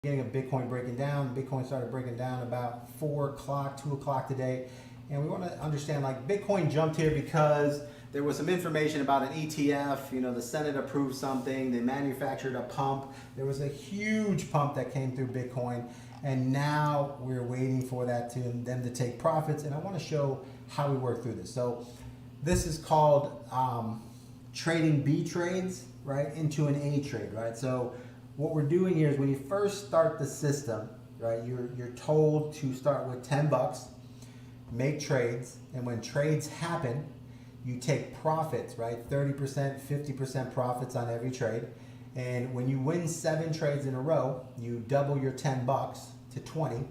Getting a Bitcoin breaking down. Bitcoin started breaking down about 4 o'clock, 2 o'clock today. And we want to understand, like, Bitcoin jumped here because there was some information about an ETF. You know, the Senate approved something. They manufactured a pump. There was a huge pump that came through Bitcoin. And now we're waiting for them to take profits. And I want to show how we work through this. So this is called trading B trades, right, into an A trade, right? So what we're doing here is when you first start the system, right, you're told to start with 10 bucks, make trades, and when trades happen, you take profits, right? 30%, 50% profits on every trade. And when you win 7 trades in a row, you double your 10 bucks to 20,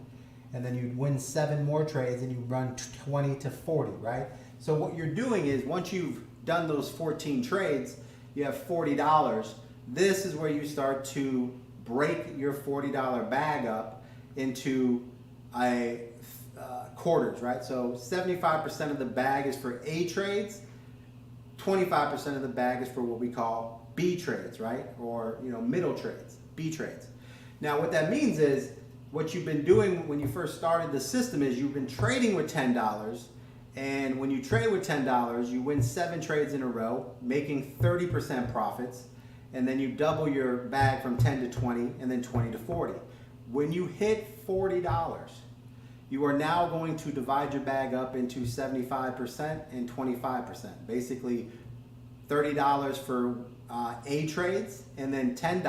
and then you win 7 more trades and you run 20 to 40, right? So what you're doing is once you've done those 14 trades, you have $40. This is where you start to break your $40 bag up into quarters, right? So 75% of the bag is for A trades, 25% of the bag is for what we call B trades, right? Or, you know, middle trades, B trades. Now what that means is what you've been doing when you first started the system is you've been trading with $10, and when you trade with $10, you win 7 trades in a row, making 30% profits, and then you double your bag from 10 to 20 and then 20 to 40. When you hit $40, you are now going to divide your bag up into 75% and 25%. Basically $30 for A trades, and then $10,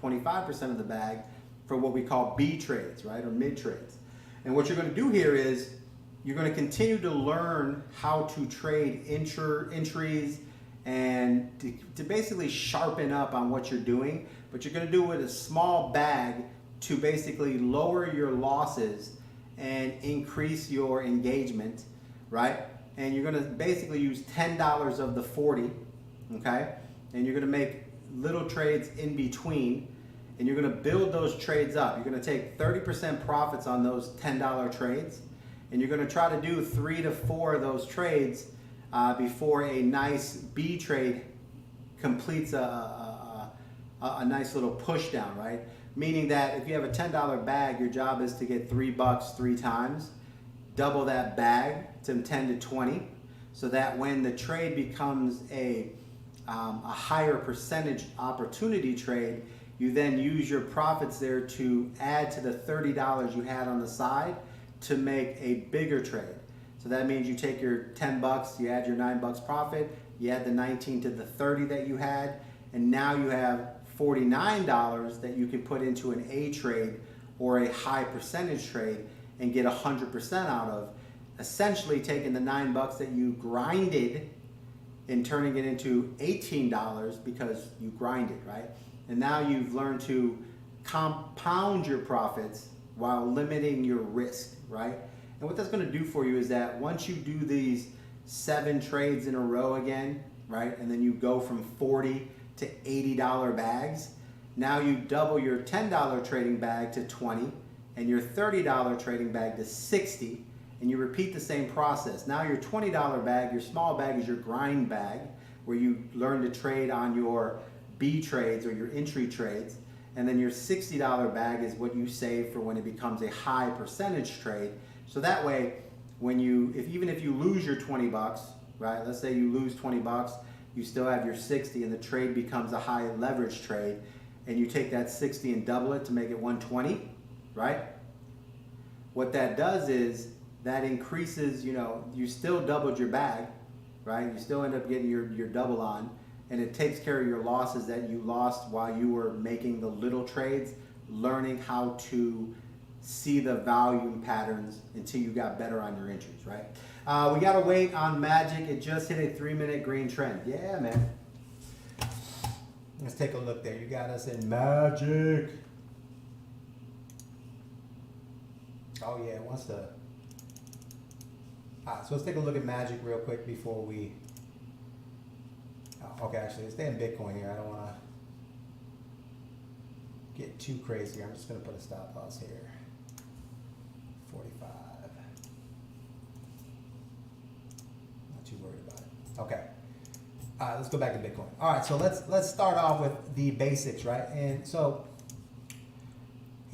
25% of the bag, for what we call B trades, right, or mid trades. And what you're going to do here is you're going to continue to learn how to trade entries and to basically sharpen up on what you're doing, but you're going to do it with a small bag to basically lower your losses and increase your engagement, right? And you're going to basically use $10 of the 40, okay? And you're going to make little trades in between, and you're going to build those trades up. You're going to take 30% profits on those $10 trades, and you're going to try to do 3 to 4 of those trades before a nice B trade completes a nice little push down, right? Meaning that if you have a $10 bag, your job is to get $3 3 times, double that bag to 10 to 20, so that when the trade becomes a higher percentage opportunity trade, you then use your profits there to add to the $30 you had on the side to make a bigger trade. So that means you take your 10 bucks, you add your 9 bucks profit, you add the 19 to the 30 that you had, and now you have $49 that you can put into an A trade or a high percentage trade and get 100% out of, essentially taking the 9 bucks that you grinded and turning it into $18 because you grinded, right? And now you've learned to compound your profits while limiting your risk, right? And what that's going to do for you is that once you do these 7 trades in a row again, right, and then you go from $40 to $80 bags, now you double your $10 trading bag to 20 and your $30 trading bag to 60, and you repeat the same process. Now your $20 bag, your small bag, is your grind bag, where you learn to trade on your B trades or your entry trades, and then your $60 bag is what you save for when it becomes a high percentage trade. So that way, when even if you lose your 20 bucks, right? Let's say you lose 20 bucks, you still have your 60, and the trade becomes a high leverage trade, and you take that 60 and double it to make it 120, right? What that does is that increases, you still doubled your bag, right? You still end up getting your double on, and it takes care of your losses that you lost while you were making the little trades, learning how to see the volume patterns until you got better on your entries, right? We got to wait on Magic. It just hit a 3-minute green trend. Yeah, man. Let's take a look there. You got us in Magic. Oh, yeah, it wants to. All right, so let's take a look at Magic real quick before we. Oh, okay, actually, let's stay in Bitcoin here. I don't want to get too crazy. I'm just going to put a stop loss here. 45. Not too worried about it. Okay. Let's go back to Bitcoin. All right, so let's start off with the basics, right? And so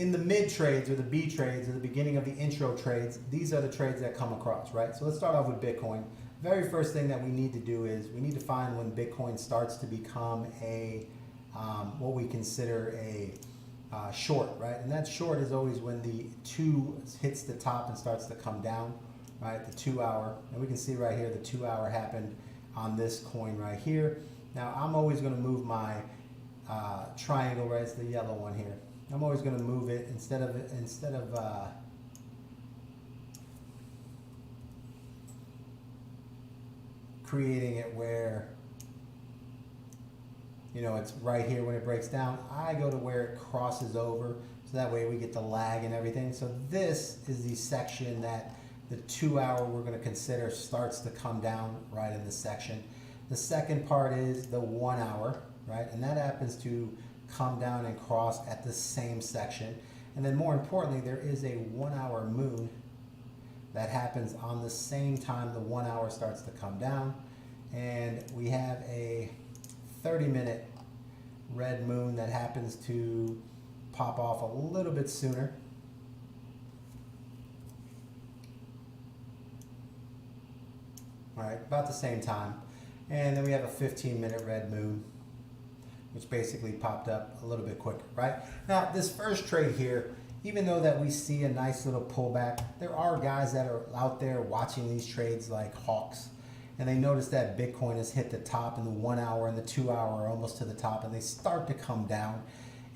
in the mid trades or the B trades or the beginning of the intro trades, these are the trades that come across, right? So let's start off with Bitcoin. Very first thing that we need to do is we need to find when Bitcoin starts to become a what we consider a short, right? And that short is always when the 2 hits the top and starts to come down, right? The 2 hour, and we can see right here the 2 hour happened on this coin right here. Now I'm always going to move my triangle, right? It's the yellow one here. I'm always going to move it instead of creating it where, you know, it's right here when it breaks down. I go to where it crosses over, so that way we get the lag and everything. So this is the section that the 2 hour we're going to consider starts to come down right in this section. The second part is the 1 hour, right? And that happens to come down and cross at the same section. And then more importantly, there is a 1 hour moon that happens on the same time the 1 hour starts to come down. And we have a 30-minute red moon that happens to pop off a little bit sooner. All right, about the same time. And then we have a 15-minute red moon, which basically popped up a little bit quicker, right? Now, this first trade here, even though that we see a nice little pullback, there are guys that are out there watching these trades like hawks, and they notice that Bitcoin has hit the top in the 1 hour and the 2 hour are almost to the top, and they start to come down,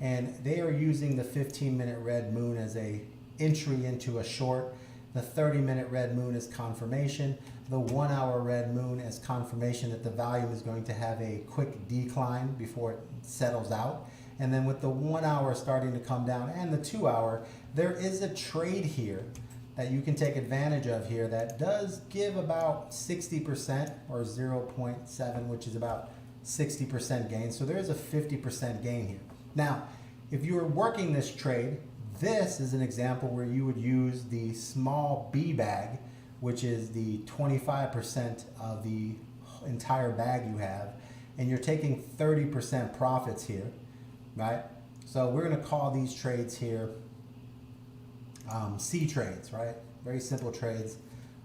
and they are using the 15-minute red moon as a entry into a short. The 30-minute red moon is confirmation. The 1 hour red moon is confirmation that the volume is going to have a quick decline before it settles out. And then with the 1 hour starting to come down and the 2 hour, there is a trade here that you can take advantage of here that does give about 60% or 0.7, which is about 60% gain. So there is a 50% gain here. Now, if you are working this trade, this is an example where you would use the small B bag, which is the 25% of the entire bag you have, and you're taking 30% profits here, right? So we're going to call these trades here C trades, right? Very simple trades.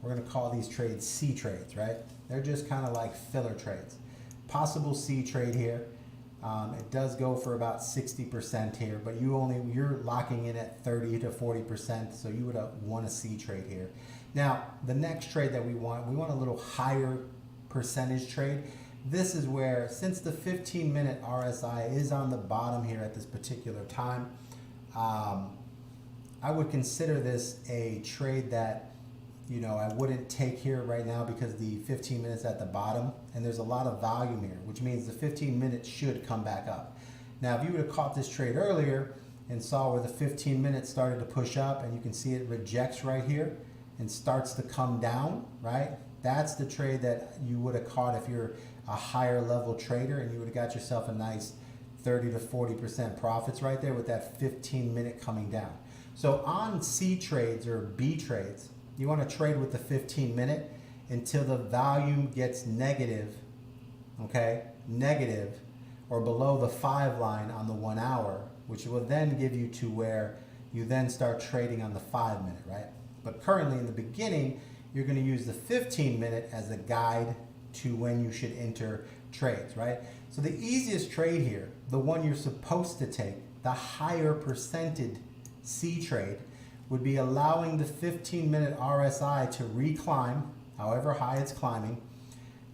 We're going to call these trades C trades, right? They're just kind of like filler trades. Possible C trade here. It does go for about 60% here, but you're locking in at 30 to 40%, so you would want a C trade here. Now, the next trade that we want a little higher percentage trade. This is where, since the 15-minute RSI is on the bottom here at this particular time, I would consider this a trade that, you know, I wouldn't take here right now because the 15 minutes at the bottom, and there's a lot of volume here, which means the 15 minutes should come back up. Now, if you would have caught this trade earlier and saw where the 15 minutes started to push up, and you can see it rejects right here and starts to come down, right? That's the trade that you would have caught if you're a higher level trader, and you would have got yourself a nice 30 to 40% profits right there with that 15-minute coming down. So on C trades or B trades, you want to trade with the 15-minute until the volume gets negative, okay? Negative or below the 5 line on the 1 hour, which will then give you to where you then start trading on the 5-minute, right? But currently in the beginning, you're going to use the 15-minute as a guide to when you should enter trades, right? So the easiest trade here, the one you're supposed to take, the higher percented C trade, would be allowing the 15-minute RSI to reclimb, however high it's climbing,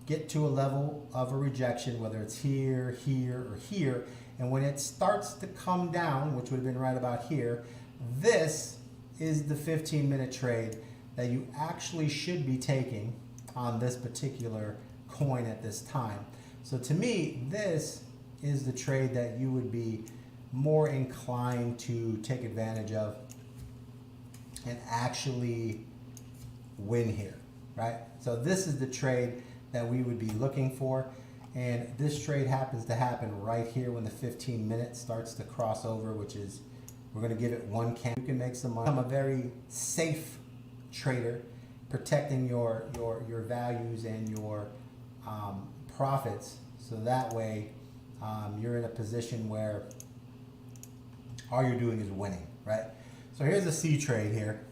get to a level of a rejection, whether it's here, here, or here, and when it starts to come down, which would have been right about here, this is the 15-minute trade that you actually should be taking on this particular coin at this time. So to me, this is the trade that you would be more inclined to take advantage of and actually win here, right? So this is the trade that we would be looking for, and this trade happens to happen right here when the 15 minutes starts to cross over, which is, we're going to give it one candle. You can make some money. I'm a very safe trader, protecting your values and your profits, so that way you're in a position where all you're doing is winning, right? So here's a C trade here.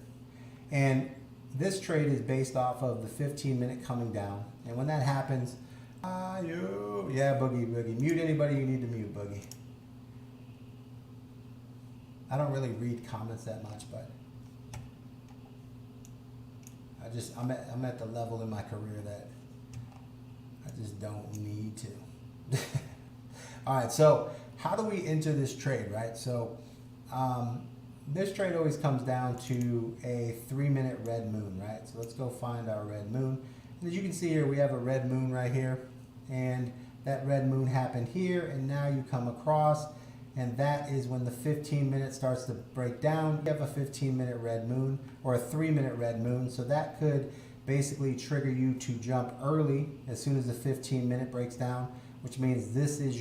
And this trade is based off of the 15-minute coming down. And when that happens, yeah, Boogie. Mute anybody you need to mute, Boogie. I don't really read comments that much, but I'm at the level in my career that I just don't need to. All right, so how do we enter this trade, right? So this trade always comes down to a 3-minute red moon, right? So let's go find our red moon. And as you can see here, we have a red moon right here. And that red moon happened here, and now you come across, and that is when the 15 minutes starts to break down. You have a 15-minute red moon, or a 3-minute red moon, so that could basically trigger you to jump early as soon as the 15-minute breaks down, which means this is